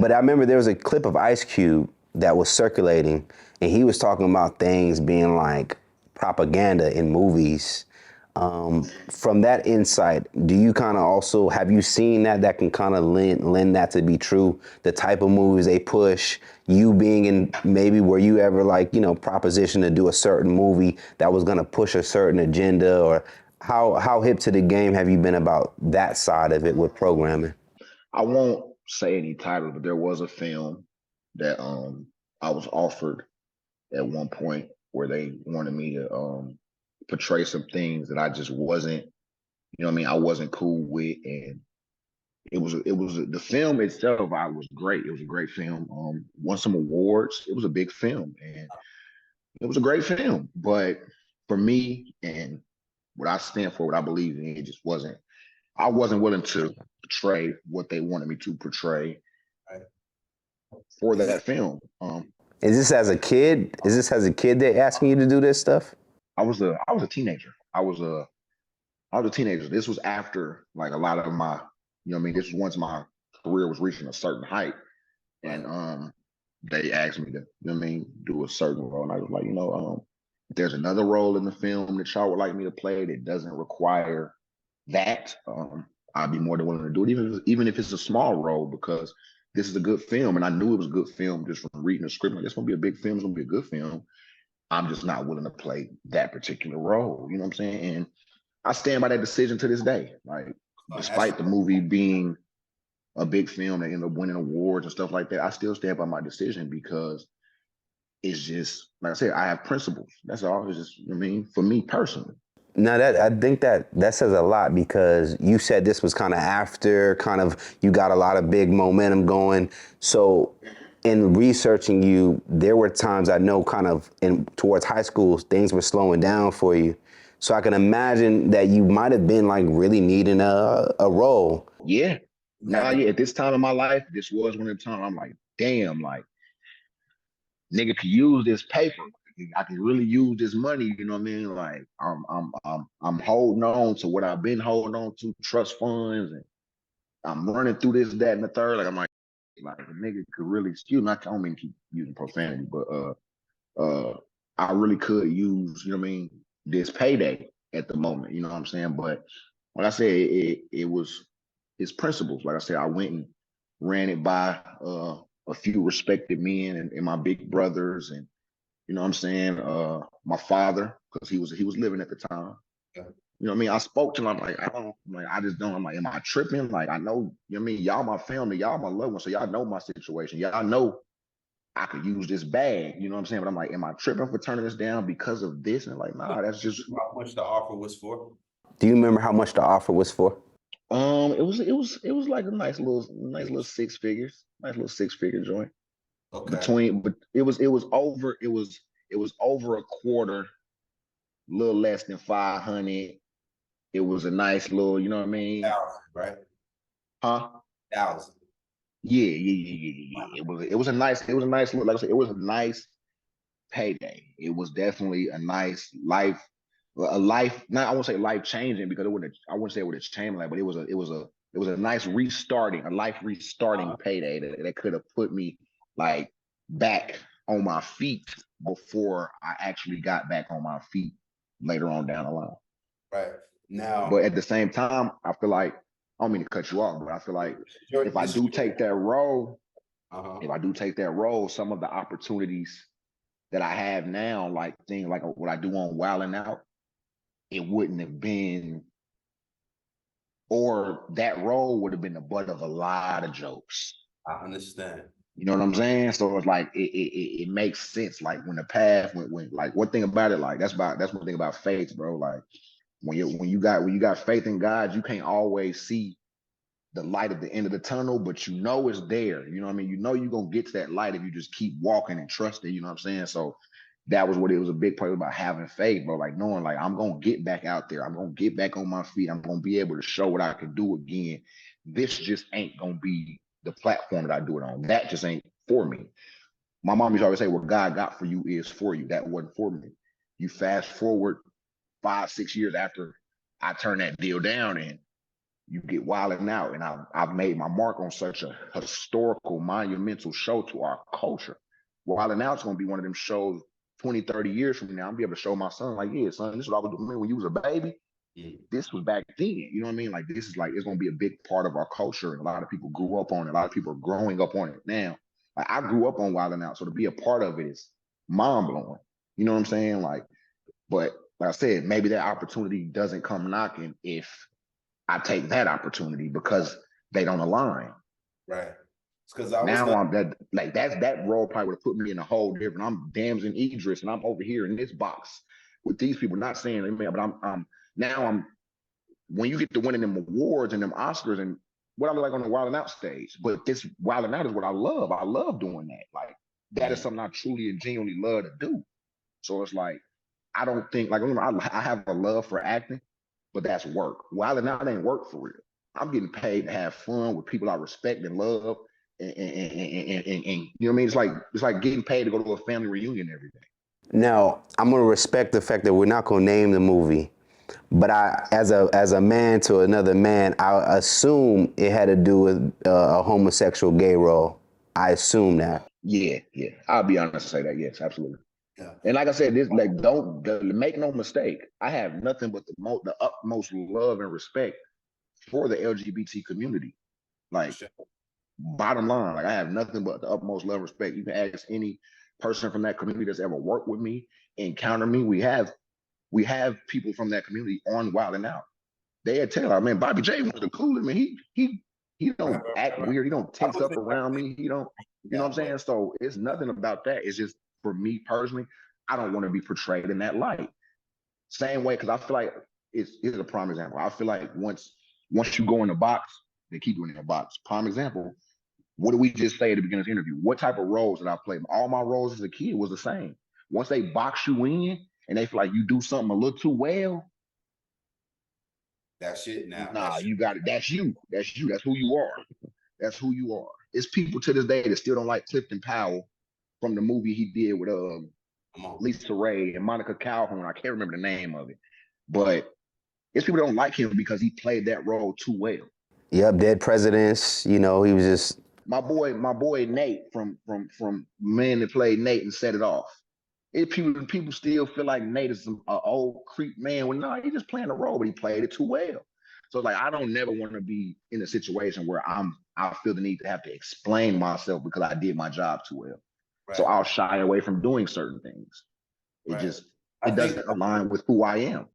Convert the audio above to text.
But I remember there was a clip of Ice Cube that was circulating, and he was talking about things being like propaganda in movies. From that insight, do you kind of also have you seen that can kind of lend that to be true? The type of movies they push, you being in maybe were you ever like propositioned to do a certain movie that was going to push a certain agenda, or how hip to the game have you been about that side of it with programming? I won't say any title, but there was a film that I was offered at one point where they wanted me to portray some things that I just wasn't, I wasn't cool with. And it was the film itself, I was great. It was a great film. Won some awards. It was a big film and it was a great film. But for me and what I stand for, what I believe in, it just wasn't, I wasn't willing to portray what they wanted me to portray for that film. Is this as a kid? Is this as a kid they asking you to do this stuff? I was a teenager. I was a teenager. This was after like a lot of my, this was once my career was reaching a certain height. And they asked me to, do a certain role. And I was like, if there's another role in the film that y'all would like me to play that doesn't require that, I'd be more than willing to do it, even if it's a small role, because this is a good film. And I knew it was a good film just from reading the script. Like, it's gonna be a big film, it's gonna be a good film. I'm just not willing to play that particular role. You know what I'm saying? And I stand by that decision to this day. Like, despite the movie being a big film that ended up winning awards and stuff like that, I still stand by my decision because it's just, like I said, I have principles. That's all. It's just, for me personally. Now that I think that says a lot, because you said this was kind of after you got a lot of big momentum going. So in researching you, there were times I know kind of in towards high school, things were slowing down for you. So I can imagine that you might have been like really needing a role. Yeah. Nah, yeah. At this time in my life, this was one of the times I'm like, damn, like, nigga could use this paper. I can really use this money. You know what I mean? Like, I'm holding on to what I've been holding on to, trust funds, and I'm running through this, that, and the third. Like a nigga could really, excuse me, I don't mean to keep using profanity, but I really could use, this payday at the moment. You know what I'm saying? But like I said, it was his principles. Like I said, I went and ran it by a few respected men and my big brothers, and you know what I'm saying, my father, because he was living at the time. Yeah. You know what I mean? I spoke to him. I'm like, I just don't. I'm like, am I tripping? Like, I know, you know what I mean? Y'all my family, y'all my loved ones, so y'all know my situation. Y'all know I could use this bag. You know what I'm saying? But I'm like, am I tripping for turning this down because of this? And like, nah, that's just how much the offer was for. Do you remember how much the offer was for? It was like a nice little six figures, nice little six-figure joint. Okay. But it was over a quarter, a little less than 500. It was a nice little, you know what I mean? 1,000, right? Huh? 1,000. Yeah. It was a nice look. Like I said, it was a nice payday. It was definitely a nice life, a life. Not I won't say life changing, because I wouldn't say it would have changed my life, but it was a nice restarting, a life restarting payday that could have put me like back on my feet before I actually got back on my feet later on down the line. Right. Now, But at the same time, I feel like, I don't mean to cut you off, but I feel like if I do take that role, some of the opportunities that I have now, like things like what I do on Wildin' Out, it wouldn't have been, or that role would have been the butt of a lot of jokes. I understand. You know what I'm saying? So it's like it makes sense. Like when the path when like one thing about it, like that's one thing about faith, bro. Like when you got faith in God, you can't always see the light at the end of the tunnel, but you know it's there. You know what I mean? You know you're gonna get to that light if you just keep walking and trust it. You know what I'm saying? So that was what it was, a big part about having faith, bro. Like knowing like I'm gonna get back out there. I'm gonna get back on my feet. I'm gonna be able to show what I can do again. This just ain't gonna be the platform that I do it on. That just ain't for me. My mom used to always say, what God got for you is for you. That wasn't for me. You fast forward 5, 6 years after I turned that deal down, and you get wilding out. And I've made my mark on such a historical, monumental show to our culture. Wilding Out's going to be one of them shows 20, 30 years from now. I'll be able to show my son, like, yeah, son, this is what I was doing when you was a baby. This was back then. You know what I mean? Like, this is like, it's going to be a big part of our culture. And a lot of people grew up on it. A lot of people are growing up on it now. Like, I grew up on Wilding Out. So to be a part of it is mind blowing. You know what I'm saying? Like, but like I said, maybe that opportunity doesn't come knocking if I take that opportunity because they don't align. Right. Because I was now I'm that role probably would have put me in a whole different. I'm Damson Idris and I'm over here in this box with these people. Not saying they may, but I'm when you get to winning them awards and them Oscars and what I look like on the Wilding Out stage. But this Wilding Out is what I love. I love doing that. Like that is something I truly and genuinely love to do. So it's like I don't think like I have a love for acting, but that's work. Wilding Out ain't work for real. I'm getting paid to have fun with people I respect and love, and you know what I mean. It's like getting paid to go to a family reunion every day. Now I'm gonna respect the fact that we're not gonna name the movie, but I, as a man to another man, I assume it had to do with a homosexual gay role. I assume that. Yeah. I'll be honest and say that. Yes, absolutely. Yeah. And like I said, this like don't make no mistake. I have nothing but the utmost love and respect for the LGBT community. Like bottom line, like I have nothing but the utmost love and respect. You can ask any person from that community that's ever worked with me, encounter me. We have people from that community on Wilding Out. They tell her, man, Bobby J was the coolest. Man, he don't act weird. He don't tense up around me. He don't, you know what I'm saying? So it's nothing about that. It's just for me personally, I don't want to be portrayed in that light. Same way, because I feel like it's a prime example. I feel like once you go in the box, they keep you in the box. Prime example. What did we just say at the beginning of the interview? What type of roles did I play? All my roles as a kid was the same. Once they box you in and they feel like you do something a little too well, that's it now. Nah, you got it. That's you. That's you. That's who you are. That's who you are. It's people to this day that still don't like Clifton Powell from the movie he did with Lisa Ray and Monica Calhoun. I can't remember the name of it, but it's people that don't like him because he played that role too well. Yep, Dead Presidents. You know, he was just my boy Nate from Man that played Nate and Set It Off. People still feel like Nate is an old creep man. Well, no, he's just playing a role, but he played it too well. So like, I don't never want to be in a situation where I feel the need to have to explain myself because I did my job too well. Right. So I'll shy away from doing certain things. It doesn't align with who I am.